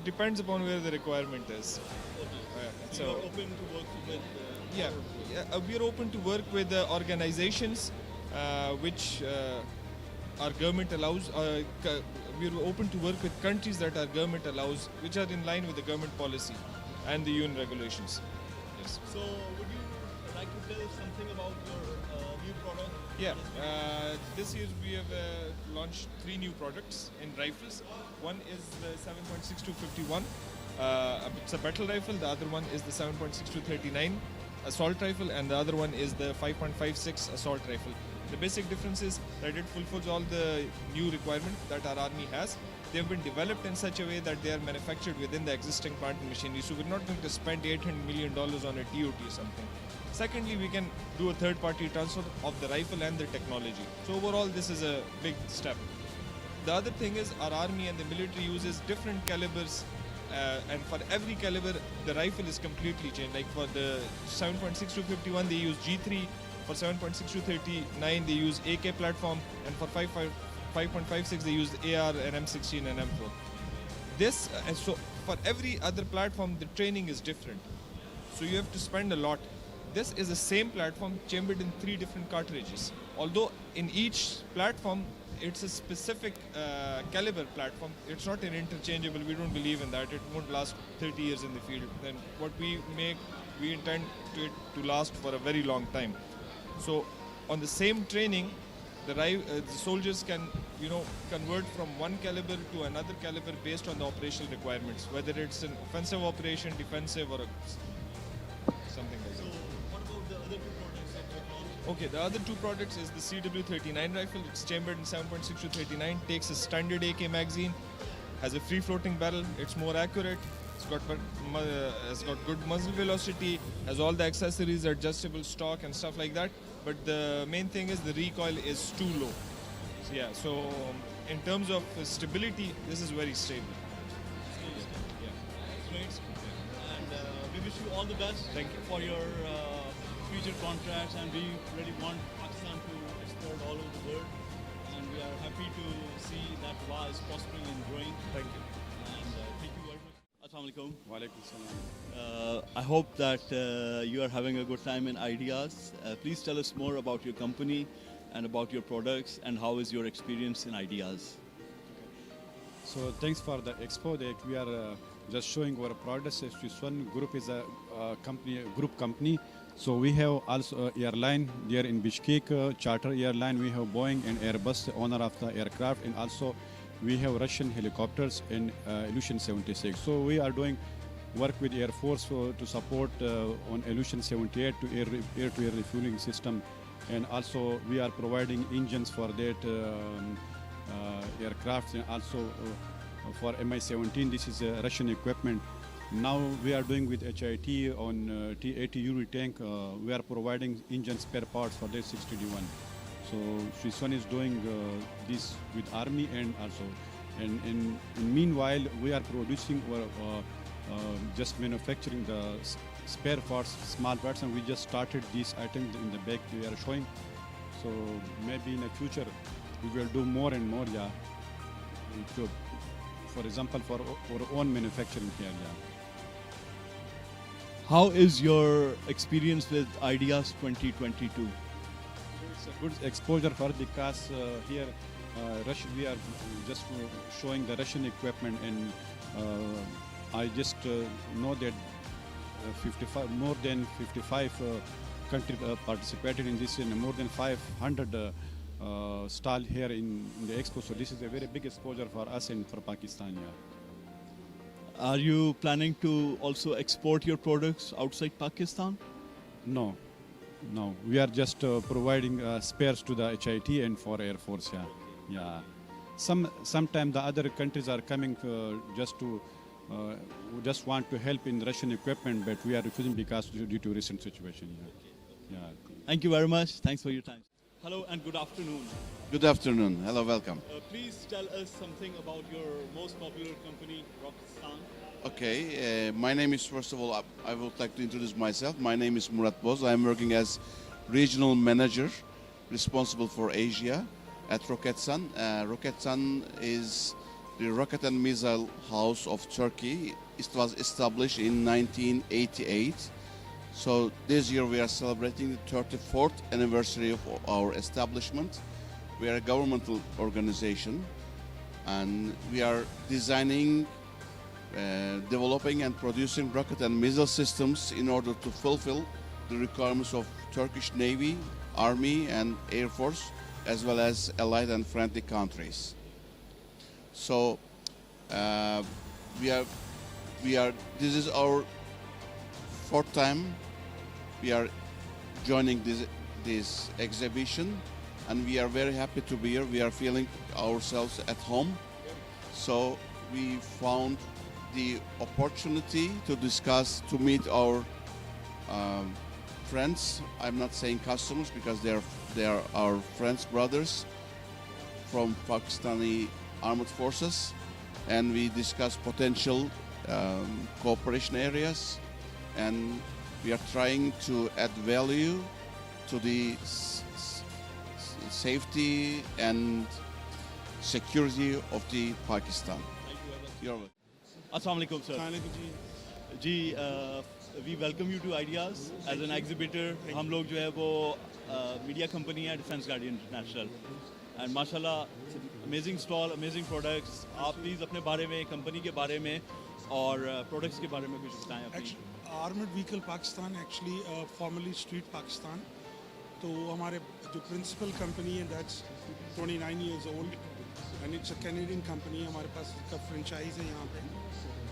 depends upon where the requirement is. So you're open to work with... we are open to work with organizations which our government allows. We are open to work with countries that our government allows, which are in line with the government policy and the UN regulations. Yes. So would you like to tell us something about your new product? Yeah, this year we have launched 3 new products in rifles. One is the 7.6251. It's a battle rifle. The other one is the 7.6239 assault rifle, and the other one is the 5.56 assault rifle. The basic difference is that it fulfills all the new requirements that our army has. They have been developed in such a way that they are manufactured within the existing plant and machinery, so we're not going to spend $800 million on a TOT or something. Secondly, we can do a third-party transfer of the rifle and the technology. So overall, this is a big step. The other thing is our army and the military uses different calibers, and for every caliber, the rifle is completely changed. Like for the 7.6251, they use G3. For 7.6239, they use AK platform, and for 5.56, they use AR and M16 and M4. So for every other platform, the training is different. So you have to spend a lot. This is the same platform chambered in 3 different cartridges. Although in each platform, it's a specific caliber platform. It's not an interchangeable. We don't believe in that. It won't last 30 years in the field. Then what we make, we intend it to last for a very long time. So on the same training, the soldiers can, convert from one caliber to another caliber based on the operational requirements, whether it's an offensive operation, defensive, or something like that. So what about the other 2 products that you launched? Okay, the other 2 products is the CW39 rifle. It's chambered in 7.6239, takes a standard AK magazine, has a free-floating barrel. It's more accurate. It's got good muzzle velocity, has all the accessories, adjustable stock and stuff like that. But the main thing is the recoil is too low. So in terms of stability, this is very stable. Yeah. Great. And we wish you all the best. Thank you. For your future contracts, and we really want Pakistan to export all over the world. And we are happy to see that WA is prospering and growing. Thank you. And thank you very much. Assalamu alaikum. Wa alaikum salam. I hope that you are having a good time in Ideas. Please tell us more about your company and about your products, and how is your experience in Ideas. So thanks for the expo that we are just showing our products. One group is a company, group company. So we have also airline there in Bishkek, charter airline. We have Boeing and Airbus, the owner of the aircraft, and also we have Russian helicopters and Illusion 76. So we are doing work with Air Force to support on Illusion 78 to air-to-air refueling system, and also we are providing engines for that aircraft, and also for Mi-17. This is Russian equipment. Now we are doing with HIT on T-80 Yuri tank. We are providing engine spare parts for that 6D1. So Swiss one is doing this with Army, and also, and meanwhile we are producing just manufacturing the spare parts, small parts, and we just started these items in the back we are showing. So maybe in the future we will do more and more, yeah. For example, for our own manufacturing here, yeah. How is your experience with Ideas 2022? It's a good exposure for, because here Russia, we are just showing the Russian equipment, and I just know that more than 55 countries participated in this, and more than 500 stall here in the expo. So this is a very big exposure for us and for Pakistan. Yeah. Are you planning to also export your products outside Pakistan? No. We are just providing spares to the HIT and for Air Force. Yeah, yeah. Sometimes the other countries are coming just to just want to help in Russian equipment, but we are refusing because due to recent situation. Yeah. Thank you very much. Thanks for your time. Hello and good afternoon. Good afternoon. Hello, welcome. Please tell us something about your most popular company, Roketsan. Okay, my name is, first of all, I would like to introduce myself. My name is Murat Boz. I'm working as regional manager responsible for Asia at Roketsan. Roketsan is the rocket and missile house of Turkey. It was established in 1988. So this year we are celebrating the 34th anniversary of our establishment. We are a governmental organization, and we are designing, developing and producing rocket and missile systems in order to fulfill the requirements of Turkish Navy, Army and Air Force, as well as allied and friendly countries. So this is our fourth time we are joining this exhibition, and we are very happy to be here. We are feeling ourselves at home. So we found the opportunity to discuss, to meet our friends. I'm not saying customers because they are our friends, brothers from Pakistani armed forces, and we discuss potential cooperation areas, and we are trying to add value to the safety and security of the Pakistan. You're welcome. Assalamu alaikum, sir. Ji, we welcome you to Ideas as an exhibitor. हम लोग जो है वो media company है defence guardian international, and माशाल्लाह amazing stall, amazing products. आप please अपने बारे में, कंपनी के बारे में और प्रोडक्ट्स के बारे में कुछ बताएं. Armoured vehicle Pakistan, actually formally street Pakistan. तो हमारे जो प्रिंसिपल कंपनी है that's 29 years old and it's a Canadian company. हमारे पास इसका फ्रेंचाइज है यहाँ पे.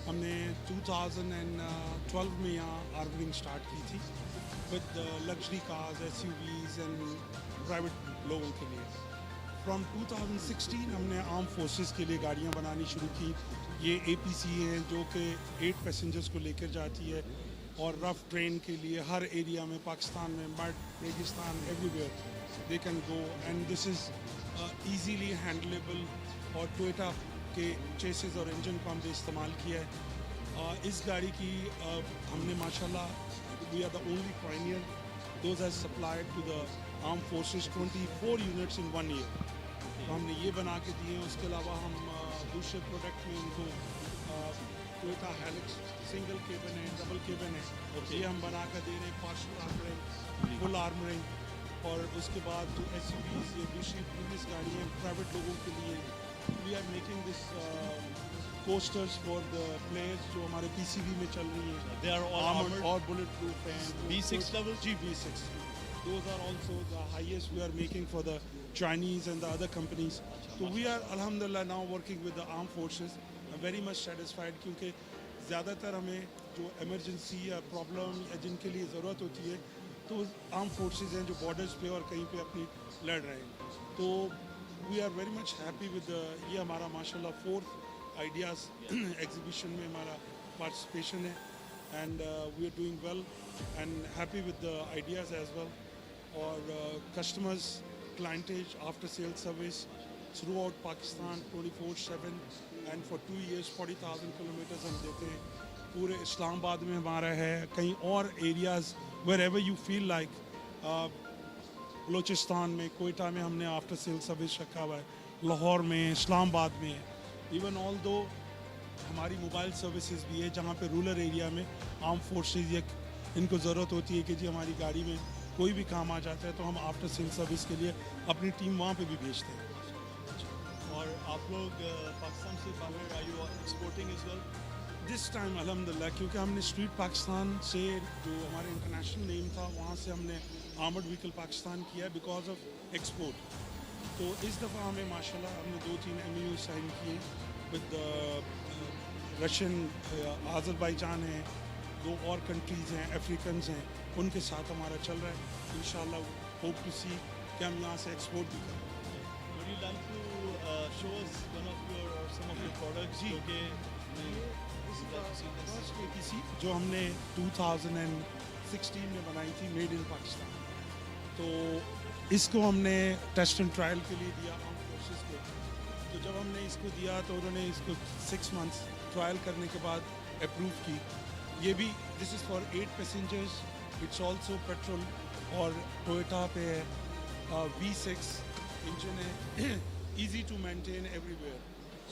हमने 2012 में यहाँ आर्मरिंग स्टार्ट की थी with luxury cars, SUVs and private लोगों के लिए. फ्रॉम 2016 हमने आर्म फोर्सेस के लिए गाड़ियाँ बनानी शुरू की. ये APC है जो कि 8 पैसेंजर्स को लेकर जाती है, और रफ ट्रेन के लिए हर एरिया में पाकिस्तान में, मड, रेगिस्तान, everywhere they can go, and this is easily handleable. और टोयोटा के चेसेस और इंजन को हमने इस्तेमाल किया है. इस गाड़ी की हमने माशाल्लाह we are the only pioneer those are supplied to the armed forces 24 units in 1 year. तो हमने ये बना के दिए हैं. उसके अलावा हम दूसरे प्रोडक्ट में उनको टोयोटा हेलिक्स सिंगल केबिन है, डबल केबिन है, ये हम बना कर दे रहे हैं. Partial armouring, full armouring. और उसके बाद जो SUVs ये दूसरी पुलिस गाड़ियाँ प्राइवेट लोगों के लिए, we are making this coasters for the players जो हमारे PCV में चल रही हैं. They are all armored or bulletproof and B6 level. B6. Those are also the highest we are making for the Chinese and the other companies. So we are alhamdulillah now working with the armed forces. I'm very much satisfied क्योंकि ज़्यादातर हमें जो emergency या problem या जिनके लिए ज़रूरत होती है तो आर्म फोर्सेस हैं जो बॉर्डर्स पे और कहीं पे अपनी लड़ रहे हैं. तो we are very much happy with ये हमारा माशाल्लाह 4th आइडियाज़ एग्जीबिशन में हमारा पार्टिसिपेशन है. And we are doing well and happy with the IDEAS as well. और customers clientele after sale service throughout Pakistan 24/7 and for 2 years 40,000 kilometres हम देते हैं. पूरे इस्लामाबाद में हमारा है, कहीं और areas wherever you feel like. Balochistan में, कोयटा में हमने आफ्टर सेल सर्विस रखा हुआ है, लाहौर में, इस्लामाबाद में. इवन ऑल दो हमारी मोबाइल सर्विसेज भी है जहाँ पे रूरल एरिया में आर्म फोर्सेज या इनको ज़रूरत होती है कि जी हमारी गाड़ी में कोई भी काम आ जाता है तो हम आफ्टर सेल सर्विस के लिए अपनी टीम वहाँ पे भी भेजते हैं. और आप लोग पाकिस्तान से बाहर are you exporting as well? This time अल्हम्दुलिल्लाह क्योंकि हमने स्ट्रीट पाकिस्तान से जो हमारे इंटरनेशनल नेम था वहाँ से हमने आर्मर्ड व्हीकल पाकिस्तान किया बिकॉज ऑफ एक्सपोर्ट. तो इस दफ़ा हमें माशाल्लाह हमने 2-3 MOU साइन किए विद रशियन, आज़रबाईजान है, 2 और कंट्रीज़ हैं, अफ्रीकन्स हैं, उनके साथ हमारा चल रहा है. इंशाल्लाह होप टू सी कि हम यहाँ से एक्सपोर्ट भी करें. Would you like to show us one of your or some of your products? First APC जो हमने 2016 में बनाई थी, मेड इन पाकिस्तान. तो इसको हमने टेस्ट एंड ट्रायल के लिए दिया आर्म फोर्सेस को. तो जब हमने इसको दिया तो उन्होंने इसको 6 months ट्रायल करने के बाद अप्रूव की. ये भी this is for 8 passengers. It's also petrol और टोयोटा पे है, V6 इंजन है, easy to maintain everywhere.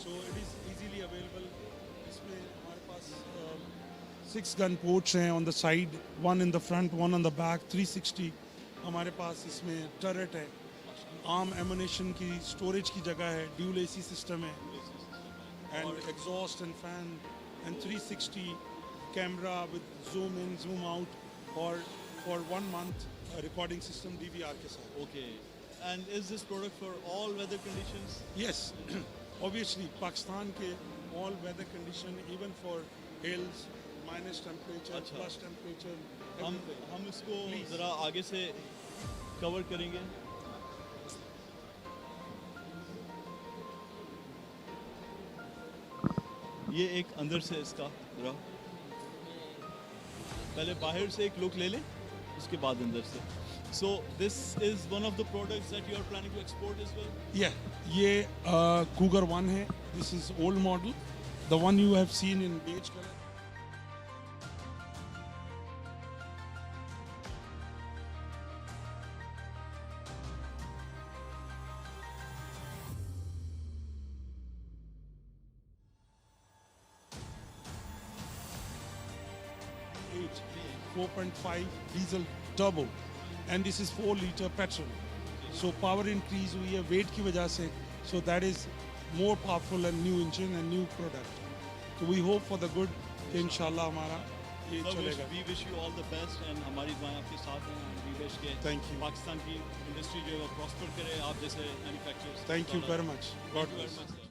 So it is easily available. इसमें हमारे पास 6 गन पोर्ट्स हैं on the side, 1 in the front, 1 on the back, 360. हमारे पास इसमें टर्रेट है, आर्म एमुनेशन की स्टोरेज की जगह है, ड्यूल AC सिस्टम है, and exhaust and fan and 360 camera with zoom in zoom out और for 1 month recording system DVR के साथ. Okay. And is this product for all weather conditions? Yes. Obviously, Pakistan के all weather condition, even for hills, minus temperature, plus temperature. हम इसको ज़रा आगे से cover करेंगे. ये एक अंदर से इसका ज़रा पहले बाहर से एक लुक ले लें, उसके बाद अंदर से. So this is one of the products that you are planning to export as well? Yeah, ये Cougar 1 है. This is old model, the one you have seen in beige color. V8, 4.5 diesel turbo. And this is 4-liter petrol. So power increase हुई है weight की वजह से. So that is more powerful and new engine and new product. So we hope for the good कि इंशाल्लाह हमारा ये चलेगा. We wish you all the best and हमारी दुआएं आपके साथ हैं. We wish के पाकिस्तान की इंडस्ट्री जो है वो prosper करे आप जैसे manufacturers. Thank you very much. God bless.